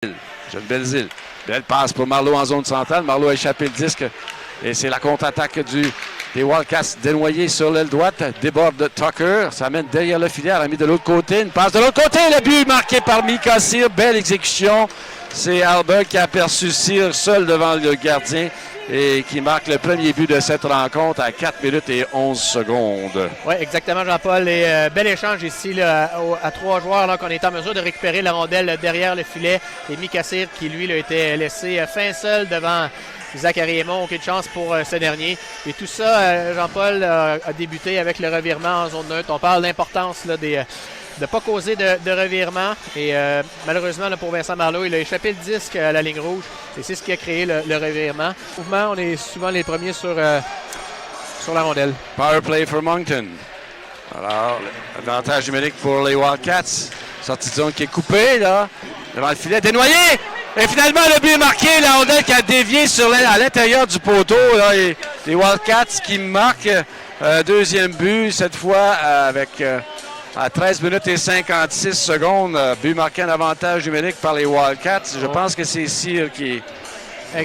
Jeune Belzile. Belle passe pour Marleau en zone centrale. Marleau a échappé le disque. Et c'est la contre-attaque des Wildcats dénoyés sur l'aile droite. Déborde de Tucker. Ça mène derrière le filet. Elle a mis de l'autre côté. Une passe de l'autre côté. Le but marqué par Mika Cyr. Belle exécution. C'est Alberg qui a aperçu Cyr seul devant le gardien et qui marque le premier but de cette rencontre à 4 minutes et 11 secondes. Oui, exactement, Jean-Paul. Et bel échange ici là, à 3 joueurs là, qu'on est en mesure de récupérer la rondelle derrière le filet. Et Mika Cyr qui, lui, a été laissé fin seul devant Zachary Aymon. Aucune chance pour ce dernier. Et tout ça, Jean-Paul, a débuté avec le revirement en zone neutre. On parle d'importance là, de ne pas causer de revirement. Et malheureusement, là, pour Vincent Marleau, il a échappé le disque à la ligne rouge. Et c'est ce qui a créé le revirement. Mouvement, on est souvent les premiers sur la rondelle. Power play for Moncton. Alors, avantage numérique pour les Wildcats. Sortie de zone qui est coupée, là. Devant le filet, dénoyé! Et finalement, le but est marqué. La rondelle qui a dévié à l'intérieur du poteau. Là, et les Wildcats qui marquent deuxième but, cette fois avec... à 13 minutes et 56 secondes, but marqué en avantage numérique par les Wildcats. Je pense que c'est Cyr qui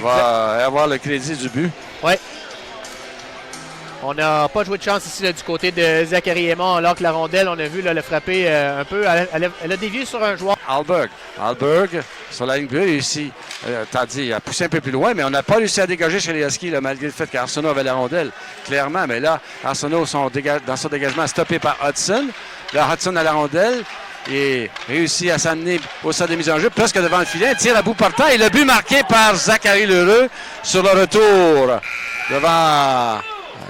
va avoir le crédit du but. Oui. On n'a pas joué de chance ici là, du côté de Zachary Aymon, alors que la rondelle, on a vu là, le frapper un peu. Elle a dévié sur un joueur. Alberg, sur la ligne bleue, réussi. Il a poussé un peu plus loin, mais on n'a pas réussi à dégager chez les Huskies, là, malgré le fait qu'Arsenault avait la rondelle, clairement. Mais là, Arsenault, dans son dégagement, stoppé par Hudson. Là, Hudson à la rondelle et réussit à s'amener au sein des mises en jeu, presque devant le filet. Tire à bout portant et le but marqué par Zachary Lheureux sur le retour devant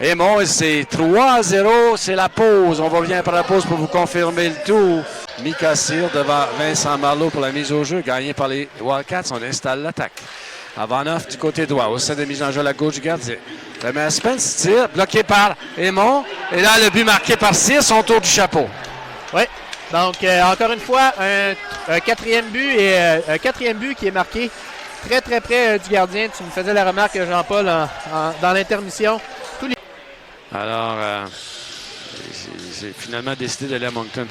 Aymon. C'est 3-0. C'est la pause. On revient après la pause pour vous confirmer le tout. Mika Cyr devant Vincent Marleau pour la mise au jeu, gagné par les Wildcats. On installe l'attaque. Avant neuf du côté droit, au sein des mises en jeu à la gauche du gardien. Le Spence tire, bloqué par Aymon. Et là, le but marqué par Cyr, son tour du chapeau. Oui. Donc, encore une fois, un quatrième but et un quatrième but qui est marqué très, très près du gardien. Tu me faisais la remarque, Jean-Paul, dans l'intermission. Alors, j'ai finalement décidé d'aller à Moncton.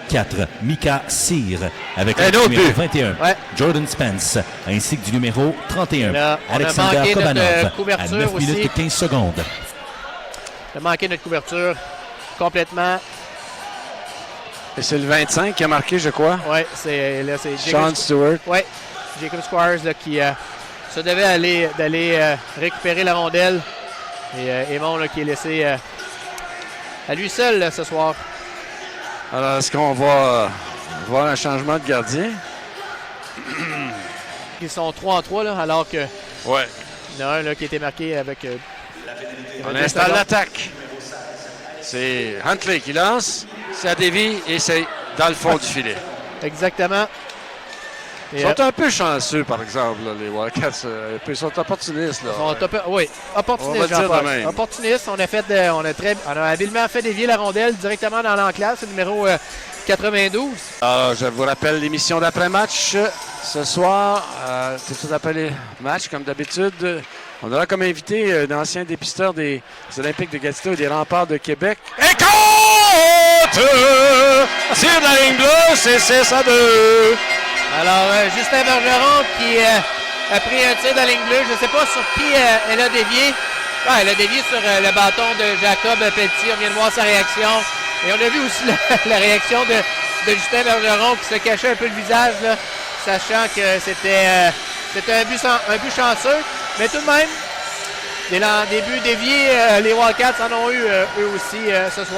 4, Mika Cyr avec le numéro 21, Jordan Spence, ainsi que du numéro 31, là, Alexander Kobanov, à 9 aussi. minutes et 15 secondes. On a manqué notre couverture complètement. Et c'est le 25 qui a marqué, je crois. Oui, c'est Sean Stewart. Oui, Jacob Squires là, qui se devait d'aller récupérer la rondelle. Et Aymon qui est laissé à lui seul là, ce soir. Alors, est-ce qu'on va voir un changement de gardien? Ils sont 3-3, là, alors que ouais. il y en a un là, qui a été marqué avec... on installe l'attaque. C'est Huntley qui lance, c'est à dévie et c'est dans le fond du filet. Exactement. Ils sont un peu chanceux, par exemple, là, les Wildcats. Ils sont opportunistes. Là. Oui, opportunistes. Opportunistes. On a habilement fait dévier la rondelle directement dans l'enclave. C'est le numéro 92. Alors, je vous rappelle l'émission d'après-match. Ce soir, tout appelé match, comme d'habitude. On aura comme invité d'anciens dépisteurs des Olympiques de Gatineau et des Remparts de Québec. Et compte! Tire de la ligne bleue, c'est 6-2. Alors, Justin Bergeron qui a pris un tir de la ligne bleue. Je ne sais pas sur qui elle a dévié. Ah, elle a dévié sur le bâton de Jacob Pelletier. On vient de voir sa réaction. Et on a vu aussi la réaction de Justin Bergeron qui se cachait un peu le visage, là, sachant que c'était un but chanceux. Mais tout de même, des buts déviés, les Wildcats en ont eu eux aussi ce soir.